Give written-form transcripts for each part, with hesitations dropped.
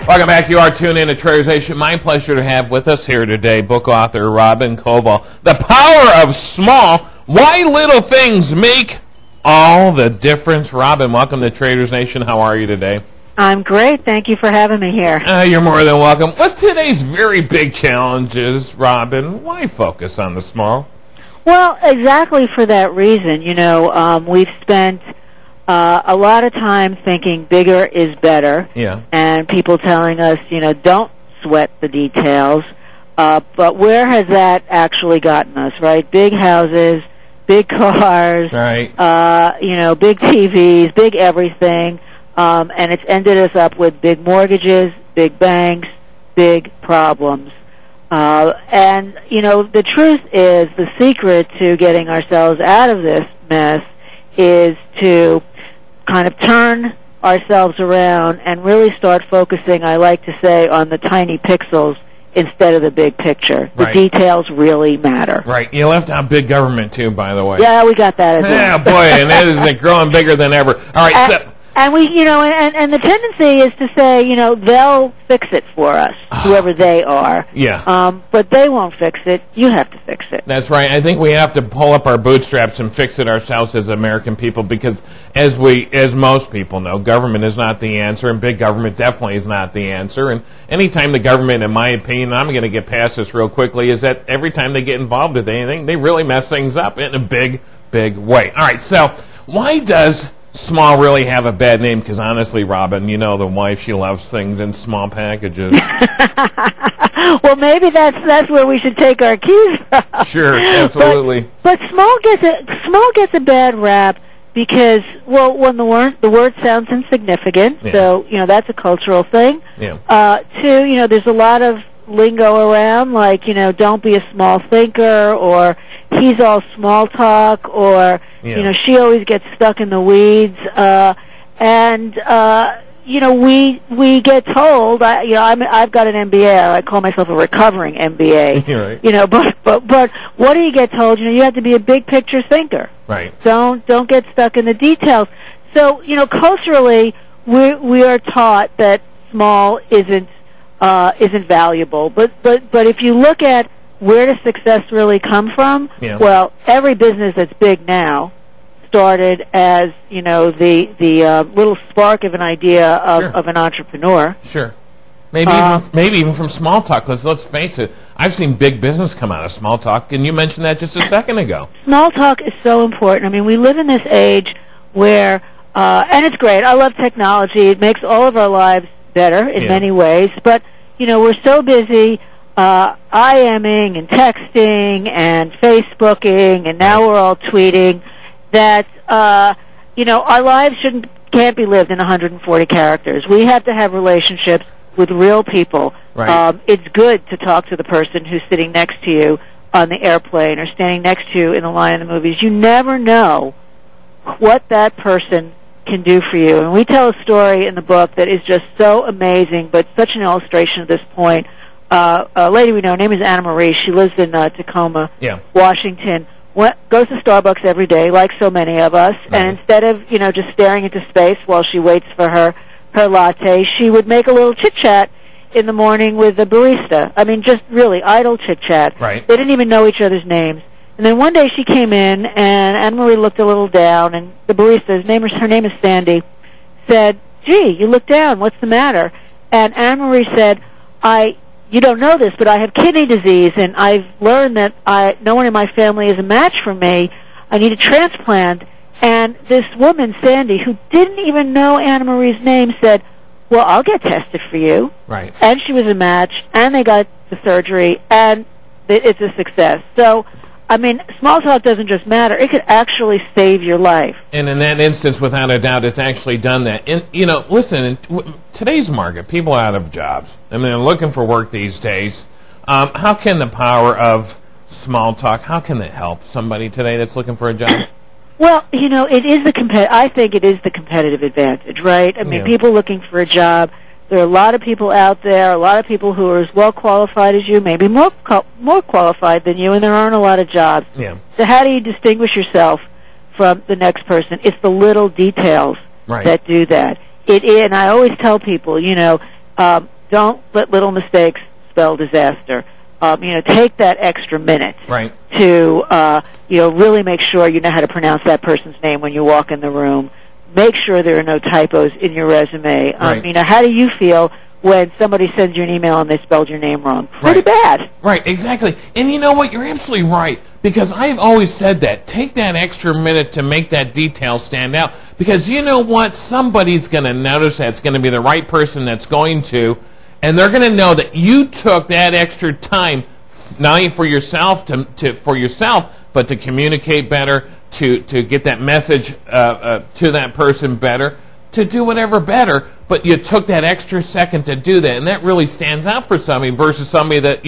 Welcome back. You are tuned in to Traders Nation. My pleasure to have with us here today book author Robin Koval. The Power of Small, Why Little Things Make All the Difference. Robin, welcome to Traders Nation. How are you today? I'm great. Thank you for having me here. You're more than welcome. With today's very big challenges, Robin, why focus on the small? Well, exactly for that reason. We've spent a lot of time thinking bigger is better. Yeah. And people telling us, don't sweat the details. But where has that actually gotten us, right? Big houses, big cars, right. Big TVs, big everything. And it's ended us up with big mortgages, big banks, big problems. And the truth is the secret to getting ourselves out of this mess is to kind of turn ourselves around and really start focusing, I like to say, on the tiny pixels instead of the big picture. Right. The details really matter. Right. You left out big government, too, by the way. Yeah, we got that as well. Yeah, boy, and it is growing bigger than ever. All right, and we, and the tendency is to say, they'll fix it for us, whoever they are. Yeah. But they won't fix it. You have to fix it. That's right. I think we have to pull up our bootstraps and fix it ourselves as American people because, as most people know, government is not the answer, and big government definitely is not the answer. And anytime the government, in my opinion, I'm going to get past this real quickly, is that every time they get involved with anything, they really mess things up in a big, big way. All right, so why does small really have a bad name? Because honestly, Robin, the wife, she loves things in small packages. Well, maybe that's where we should take our cues from. Sure, absolutely. But small gets a bad rap because, well, one, the word sounds insignificant, yeah. So that's a cultural thing. Yeah. Two, there's a lot of lingo around, like don't be a small thinker, or he's all small talk, or yeah. She always gets stuck in the weeds, and we get told. I've got an MBA. I call myself a recovering MBA. Right. But what do you get told? You have to be a big picture thinker. Right. Don't get stuck in the details. So culturally, we are taught that small isn't valuable. But if you look at where does success really come from? Yeah. Well, every business that's big now started as the little spark of an idea of an entrepreneur. Sure. Maybe even from small talk. Because let's face it, I've seen big business come out of small talk, and you mentioned that just a second ago. Small talk is so important. I mean, we live in this age where, and it's great. I love technology. It makes all of our lives better in many ways. But we're so busy IMing and texting and Facebooking, and now we're all tweeting that our lives can't be lived in 140 characters. We have to have relationships with real people. Right. It's good to talk to the person who's sitting next to you on the airplane or standing next to you in the line of the movies. You never know what that person can do for you. And we tell a story in the book that is just so amazing, but such an illustration of this point. A lady we know, her name is Anna Marie. She lives in Tacoma, Washington. Goes to Starbucks every day, like so many of us. Right. And instead of just staring into space while she waits for her latte, she would make a little chit chat in the morning with the barista. I mean, just really idle chit chat. Right. They didn't even know each other's names. And then one day she came in, and Anna Marie looked a little down, and the barista, her name is Sandy, said, "Gee, you look down. What's the matter?" And Anna Marie said, "You don't know this, but I have kidney disease, and I've learned that no one in my family is a match for me. I need a transplant." And this woman, Sandy, who didn't even know Anna Marie's name, said, "Well, I'll get tested for you." Right. And she was a match, and they got the surgery, and it's a success. So, I mean, small talk doesn't just matter. It could actually save your life. And in that instance, without a doubt, it's actually done that. And, listen, in today's market, people are out of jobs. I mean, they're looking for work these days. How can the power of small talk, how can it help somebody today that's looking for a job? Well, it is I think it is the competitive advantage, right? I mean, people looking for a job. There are a lot of people out there, a lot of people who are as well qualified as you, maybe more qualified than you, and there aren't a lot of jobs. Yeah. So how do you distinguish yourself from the next person? It's the little details that do that. And I always tell people, don't let little mistakes spell disaster. Take that extra minute to, really make sure you know how to pronounce that person's name when you walk in the room. Make sure there are no typos in your resume. How do you feel when somebody sends you an email and they spelled your name wrong? Pretty bad. Right, exactly. And you know what? You're absolutely right, because I've always said that. Take that extra minute to make that detail stand out, because you know what? Somebody's going to notice that. It's going to be the right person that's going to, and they're going to know that you took that extra time, not only for yourself, but to communicate better, to get that message to that person better, to do whatever better, but you took that extra second to do that, and that really stands out for somebody versus somebody that,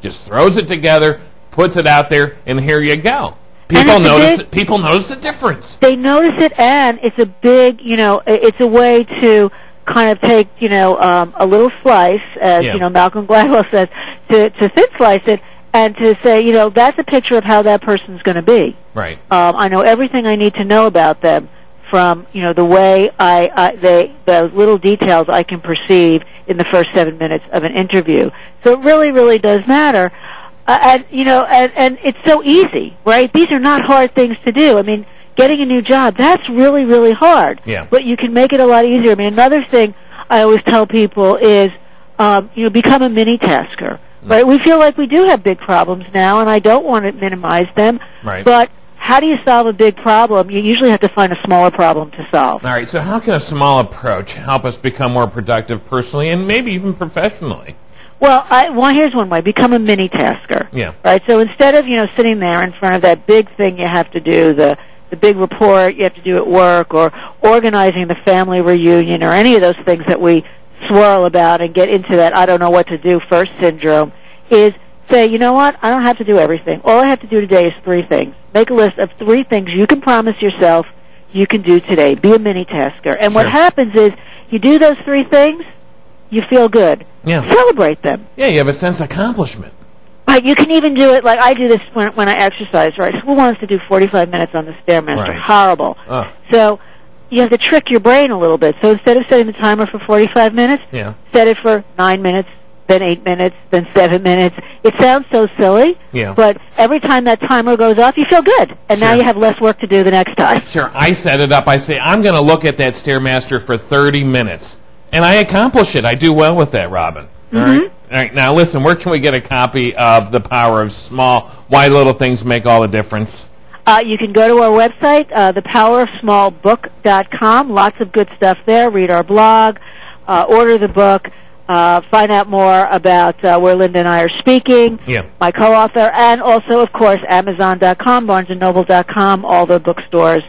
just throws it together, puts it out there, and here you go. People notice the difference. They notice it, and it's a big, it's a way to kind of take, a little slice, as, Malcolm Gladwell says, to thin slice it, and to say, that's a picture of how that person's going to be. Right. I know everything I need to know about them from, the way those little details I can perceive in the first 7 minutes of an interview. So it really, really does matter. And it's so easy, right? These are not hard things to do. I mean, getting a new job, that's really, really hard. Yeah. But you can make it a lot easier. I mean, another thing I always tell people is, become a mini-tasker. Right? We feel like we do have big problems now, and I don't want to minimize them. Right. But how do you solve a big problem? You usually have to find a smaller problem to solve. All right, so how can a small approach help us become more productive personally and maybe even professionally? Well, here's one way. Become a mini-tasker. Yeah. Right? So instead of, sitting there in front of that big thing you have to do, the big report you have to do at work, or organizing the family reunion, or any of those things that we swirl about and get into that I don't know what to do first syndrome, is say, you know what, I don't have to do everything. All I have to do today is 3 things. Make a list of 3 things you can promise yourself you can do today. Be a mini-tasker. And what happens is you do those 3 things, you feel good. Yeah. Celebrate them. Yeah, you have a sense of accomplishment. Right, you can even do it, like I do this when I exercise, right? School wants to do 45 minutes on the Stairmaster. Right. Horrible. So you have to trick your brain a little bit. So instead of setting the timer for 45 minutes, set it for 9 minutes, then 8 minutes, then 7 minutes. It sounds so silly, but every time that timer goes off, you feel good. And now you have less work to do the next time. Sure, I set it up. I say, I'm going to look at that Stairmaster for 30 minutes. And I accomplish it. I do well with that, Robin. All right. All right, now listen, where can we get a copy of The Power of Small, Why Little Things Make All the Difference? You can go to our website, thepowerofsmallbook.com. Lots of good stuff there. Read our blog, order the book, find out more about where Linda and I are speaking, my co-author, and also, of course, Amazon.com, BarnesandNoble.com, all the bookstores.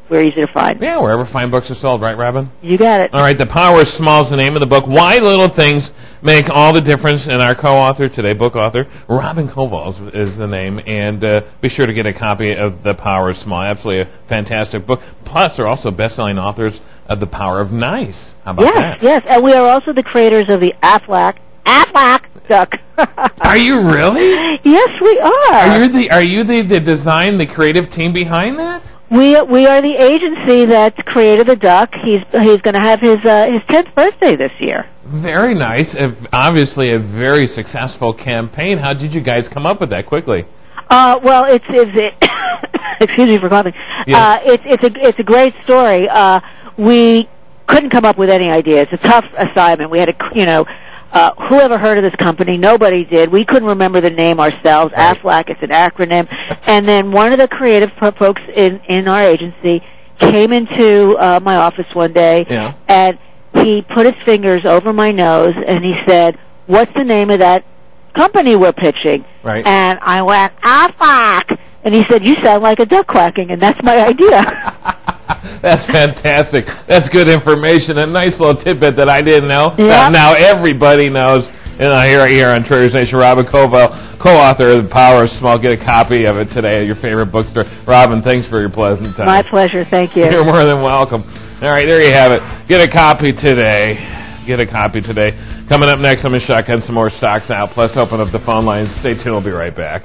We're easy to find. Yeah, wherever fine books are sold, right, Robin? You got it. All right, The Power of Small is the name of the book. Why Little Things Make All the Difference. And our co-author today, book author, Robin Koval is the name. And be sure to get a copy of The Power of Small. Absolutely a fantastic book. Plus, they're also best-selling authors of The Power of Nice. How about that? Yes, and we are also the creators of the Aflac duck. Are you really? Yes, we are. Are you the design, the creative team behind that? We are the agency that created the duck. He's going to have his 10th birthday this year. Very nice. Obviously, a very successful campaign. How did you guys come up with that quickly? Well, it's excuse me for coughing. Yeah. It's a great story. We couldn't come up with any idea. It's a tough assignment. We had who ever heard of this company? Nobody did. We couldn't remember the name ourselves. Right. AFLAC, it's an acronym. And then one of the creative folks in our agency came into my office one day, and he put his fingers over my nose, and he said, "What's the name of that company we're pitching?" Right. And I went, AFLAC. And he said, "You sound like a duck quacking," and that's my idea. That's fantastic. That's good information. A nice little tidbit that I didn't know. Yep. Now everybody knows. And I hear here on Trader's Nation, Robin Koval, co-author of The Power of Small. Get a copy of it today at your favorite bookstore. Robin, thanks for your pleasant time. My pleasure. Thank you. You're more than welcome. All right, there you have it. Get a copy today. Coming up next, I'm going to shotgun some more stocks out, plus open up the phone lines. Stay tuned. We'll be right back.